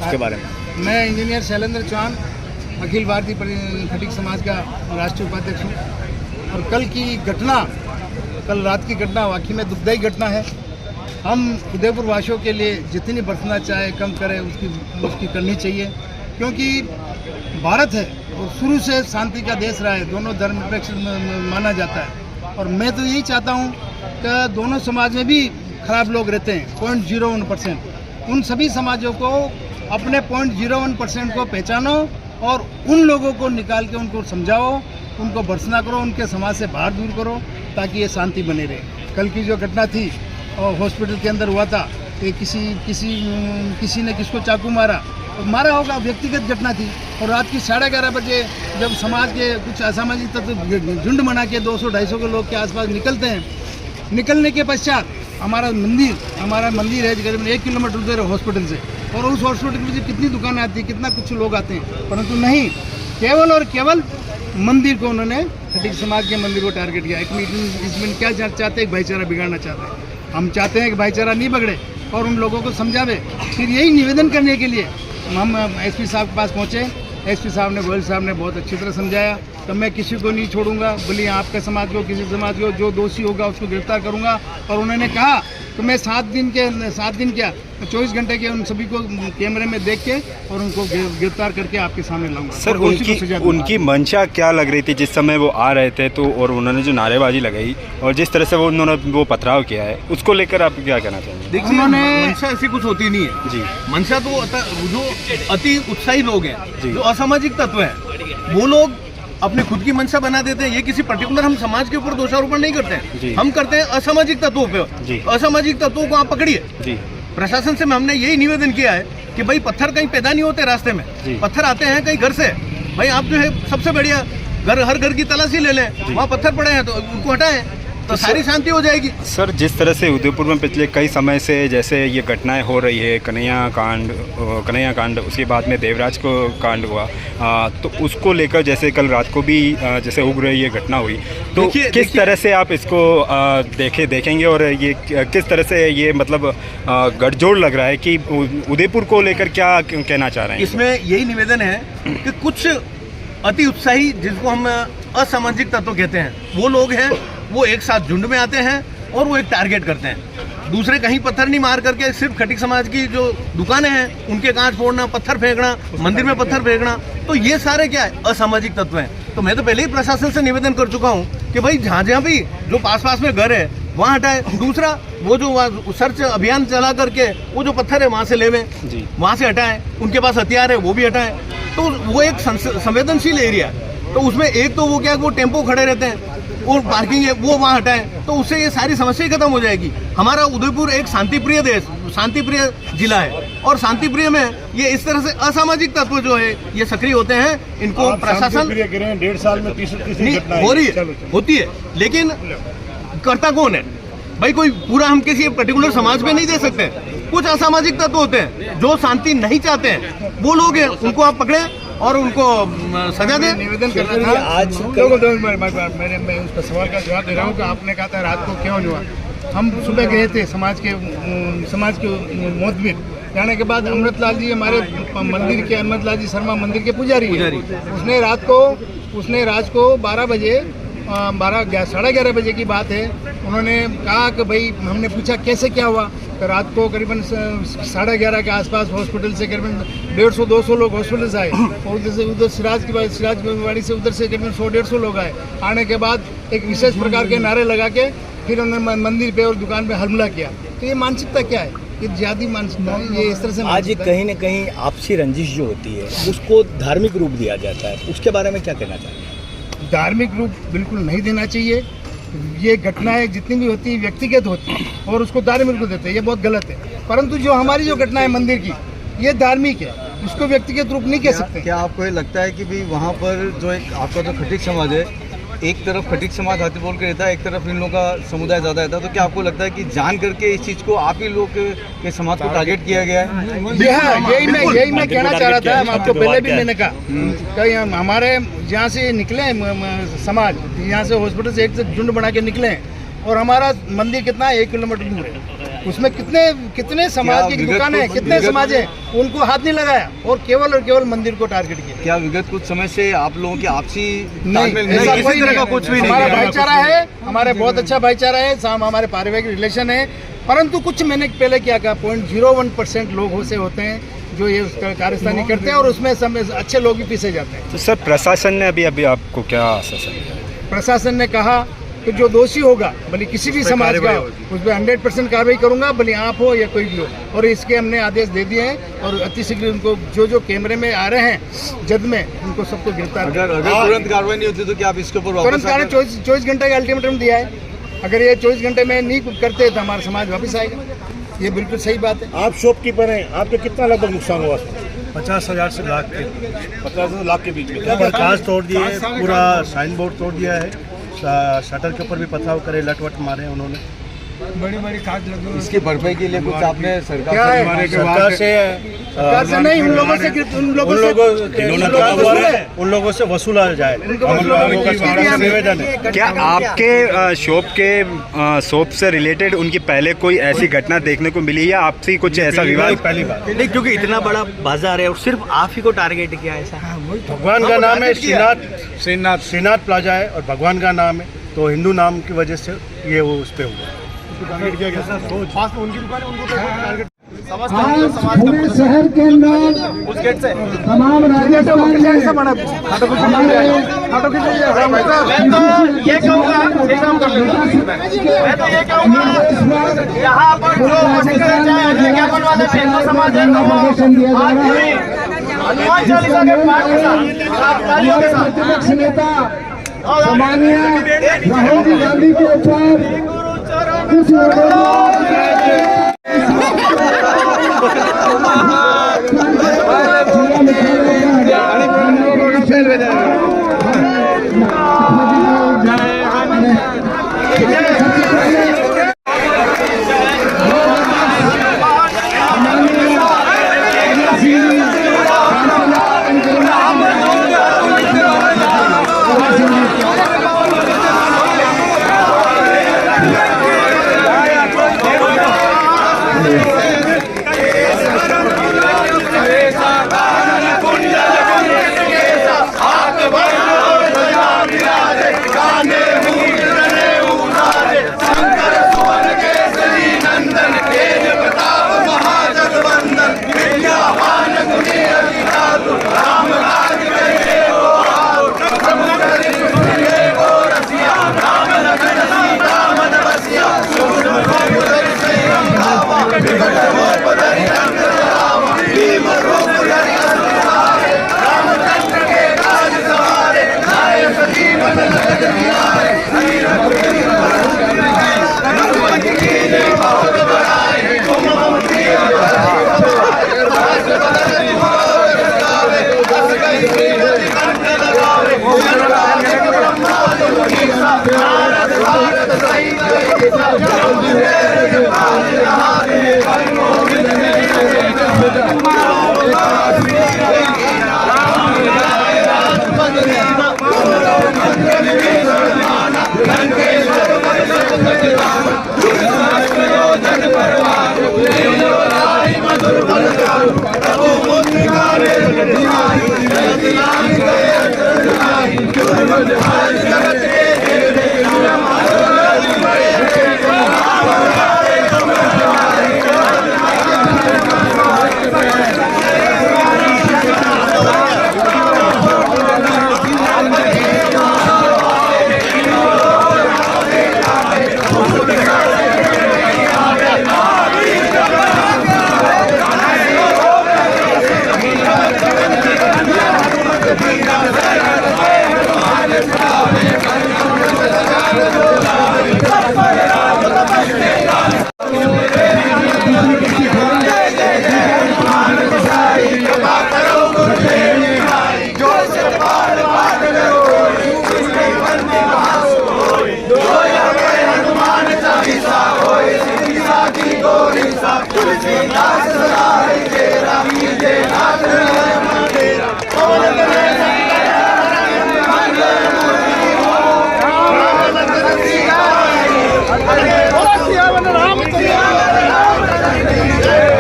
उसके बारे में। मैं इंजीनियर शैलेंद्र चौहान, अखिल भारतीय खटीक समाज का राष्ट्रीय उपाध्यक्ष हूँ। और कल रात की घटना वाकई में दुखदायी घटना है। हम उदयपुर वासियों के लिए जितनी बरतना चाहे कम करें उसकी करनी चाहिए, क्योंकि भारत है और शुरू से शांति का देश रहा है, दोनों धर्मनिरपेक्ष माना जाता है। और मैं तो यही चाहता हूँ कि दोनों समाज में भी खराब लोग रहते हैं 0.01%, उन सभी समाजों को अपने 0.01% को पहचानो और उन लोगों को निकाल के उनको समझाओ, उनको भर्त्सना करो, उनके समाज से बाहर दूर करो, ताकि ये शांति बनी रहे। कल की जो घटना थी और हॉस्पिटल के अंदर हुआ था कि किसी ने किसको चाकू मारा होगा, व्यक्तिगत घटना थी। और रात की 11:30 बजे जब समाज के कुछ असामाजिक तत्व झुंड बना के 200-250 के लोग के आसपास निकलते हैं, निकलने के पश्चात हमारा मंदिर है करीबन 1 किलोमीटर दूर है हॉस्पिटल से, और उस हॉस्पिटल में कितनी दुकानें आती हैं, कितना कुछ लोग आते हैं, परंतु नहीं, केवल और केवल मंदिर को उन्होंने खटीक समाज के मंदिर को टारगेट किया। इसमें क्या चाहते हैं? भाईचारा बिगाड़ना चाहते हैं। हम चाहते हैं कि भाईचारा नहीं बिगड़े और उन लोगों को समझावे। फिर यही निवेदन करने के लिए हम एसपी साहब के पास पहुँचे। एसपी साहब ने, गोयल साहब ने बहुत अच्छी तरह समझाया तो मैं किसी को नहीं छोड़ूंगा, भले आपके समाज को, किसी समाज को, जो दोषी होगा उसको गिरफ्तार करूंगा। और उन्होंने कहा कि मैं 7 दिन क्या 24 घंटे के उन सभी को कैमरे में देख के और उनको गिरफ्तार करके आपके सामने लाऊंगा। सर, उनकी मंशा क्या लग रही थी जिस समय वो आ रहे थे तो, और उन्होंने जो नारेबाजी लगाई और जिस तरह से उन्होंने वो पथराव किया है, उसको लेकर आप क्या कहना चाहेंगे? देखिए, मंशा ऐसी कुछ होती नहीं है जी। मंशा तो जो अति उत्साही लोग हैं, जो असामाजिक तत्व हैं, वो लोग अपनी खुद की मंशा बना देते हैं। ये किसी पर्टिकुलर हम समाज के ऊपर दोषारोपण नहीं करते हैं, हम करते हैं असामाजिक तत्वों पे। असामाजिक तत्वों को आप पकड़िए। प्रशासन से हमने यही निवेदन किया है कि भाई पत्थर कहीं पैदा नहीं होते रास्ते में, पत्थर आते हैं कहीं घर से। भाई आप जो है सबसे बढ़िया हर घर की तलाशी ले लें, वहाँ पत्थर पड़े हैं तो उनको हटाएं, तो सारी शांति हो जाएगी। सर, जिस तरह से उदयपुर में पिछले कई समय से जैसे ये घटनाएं हो रही है, कन्हैया कांड, उसके बाद में देवराज को कांड हुआ, तो उसको लेकर जैसे कल रात को भी जैसे उग्र ये घटना हुई, तो किस तरह से आप इसको देखेंगे और ये किस तरह से ये मतलब गठजोड़ लग रहा है कि उदयपुर को लेकर क्या कहना चाह रहे हैं? इसमें यही निवेदन है कि कुछ अति उत्साही, जिसको हम असामाजिक तत्व कहते हैं, वो लोग हैं, वो एक साथ झुंड में आते हैं और वो एक टारगेट करते हैं। दूसरे कहीं पत्थर नहीं मार करके सिर्फ खटीक समाज की जो दुकानें हैं उनके कांच फोड़ना, पत्थर फेंकना, मंदिर में पत्थर फेंकना, तो ये सारे क्या है? असामाजिक तत्व हैं। तो मैं तो पहले ही प्रशासन से निवेदन कर चुका हूँ कि भाई जहाँ भी जो पास में घर है वहाँ हटाए। दूसरा, वो जो सर्च अभियान चला करके वो जो पत्थर है वहाँ से लेवे, वहाँ से हटाएं। उनके पास हथियार है वो भी हटाएं। तो वो एक संवेदनशील एरिया है, तो उसमें एक तो वो क्या है, वो टेम्पो खड़े रहते हैं और पार्किंग है वो वहाँ हटाएं, तो उससे ये सारी समस्या खत्म हो जाएगी। हमारा उदयपुर एक शांतिप्रिय शांतिप्रिय जिला है, और शांतिप्रिय में ये इस तरह से असामाजिक तत्व जो है ये सक्रिय होते हैं। इनको प्रशासन 1.5 साल में 30 हो रही है, होती है, लेकिन करता कौन है भाई? कोई पूरा हम किसी पर्टिकुलर समाज में नहीं दे सकते। कुछ असामाजिक तत्व होते हैं जो शांति नहीं चाहते हैं, वो लोग हैं, उनको आप पकड़े और उनको सजा दें। निवेदन करना था आज। मैं उसका सवाल का जवाब दे रहा हूँ कि आपने कहा था रात को क्यों हुआ। हम सुबह गए थे समाज के मोहतमिर, जाने के बाद अमृतलाल जी हमारे मंदिर के, अमृतलाल जी शर्मा मंदिर के पुजारी है। उसने रात को 12 बजे 11:30 बजे की बात है, उन्होंने कहा कि भाई, हमने पूछा कैसे क्या हुआ, तो रात को करीबन 11:30 के आसपास हॉस्पिटल से करीबन 150-200 लोग हॉस्पिटल से आए, और उधर सिराजगंज से उधर से करीबन 100-150 लोग आए। आने के बाद एक विशेष प्रकार के नारे लगा के फिर उन्होंने मंदिर पे और दुकान पे हमला किया। तो ये मानसिकता क्या है? ये ज्यादा मानसिकता, ये इस तरह से आज कहीं न कहीं आपसी रंजिश जो होती है उसको धार्मिक रूप दिया जाता है, उसके बारे में क्या कहना चाहते हैं? धार्मिक रूप बिल्कुल नहीं देना चाहिए। ये घटनाएं जितनी भी होती है व्यक्तिगत होती है और उसको धार्मिक रूप देते हैं, ये बहुत गलत है। परंतु जो हमारी जो घटना है मंदिर की, ये धार्मिक है, उसको व्यक्तिगत रूप नहीं कह सकते। क्या आपको ये लगता है कि भी वहाँ पर जो एक आपका जो खटीक समाज है, एक तरफ खटीक समाज हाथी बोल के रहता है, एक तरफ इन लोगों का समुदाय ज़्यादा रहता है, तो क्या आपको लगता है कि जान करके इस चीज़ को आप ही लोग के समाज को टारगेट किया गया है? यही मैं कहना चाह रहा था। आपको पहले भी मैंने कहा कहीं हमारे जहाँ से निकले समाज, यहाँ से हॉस्पिटल से एक झुंड बना के निकले, और हमारा मंदिर कितना है? 1 किलोमीटर दूर है। उसमें कितने समाज की विगत दुकान है, को- कितने विगत- समाज है, उनको हाथ नहीं लगाया और केवल मंदिर को टारगेट किया। क्या विगत कुछ समय से आप लोगों की आपसी नहीं, तालमेल ऐसा किसी कोई तरह नहीं का है। कुछ भी नहीं हमारा है? भाईचारा है, हमारे बहुत अच्छा भाईचारा है, हमारे पारिवारिक रिलेशन है। परंतु कुछ मैंने पहले क्या कहा, 0.01% लोग से होते हैं जो ये कार्यस्थानी करते हैं और उसमें अच्छे लोग भी पीछे जाते हैं। तो सर प्रशासन ने अभी आपको क्या आश्वासन दिया? प्रशासन ने कहा कि जो दोषी होगा भले किसी भी समाज का हो, उस पर 100% कार्रवाई करूंगा, भले आप हो या कोई भी हो। और इसके हमने आदेश दे दिए हैं और अतिशीघ्र उनको जो कैमरे में आ रहे हैं जद में, उनको सबको गिरफ्तार अगर तुरंत कार्रवाई नहीं होती तो क्या आप इसके ऊपर तुरंत वापस कार्य आकर- 24 घंटे का अल्टीमेटम दिया है। अगर ये 24 घंटे में नहीं करते तो हमारा समाज वापस आएगा। ये बिल्कुल सही बात है। आप शॉपकीपर हैं, आपके कितना लगभग नुकसान हुआ? 50,000 से लाख के 50 लाख के बीच में। कांच तोड़ दिए, पूरा साइन बोर्ड तोड़ दिया है, शटर के ऊपर भी पथराव करे, लटवट मारे उन्होंने। इसकी भरपाई के लिए कुछ आपने सरकार क्या है? से सरकार से नहीं, उन लोगों से वसूला जाए। हम लोगों का निवेदन है। क्या आपके शॉप से रिलेटेड उनकी पहले कोई ऐसी घटना देखने को मिली या आपसी कुछ ऐसा विवाद? पहली बार नहीं, क्योंकि इतना बड़ा बाजार है और सिर्फ आप ही को टारगेट किया ऐसा। भगवान का नाम है, श्रीनाथ प्लाजा है और भगवान का नाम है, तो हिंदू नाम की वजह से ये वो उस पे हुआ। पूरे शहर के अंदर तमाम राजस्थान यहाँ पर जो विज्ञापन वाले हिंदू समाज है हनुमान चालीसा के पाठ के साथ प्रतिपक्ष नेता सम्मानीय राहुल गांधी के ऊपर कुछ राम जय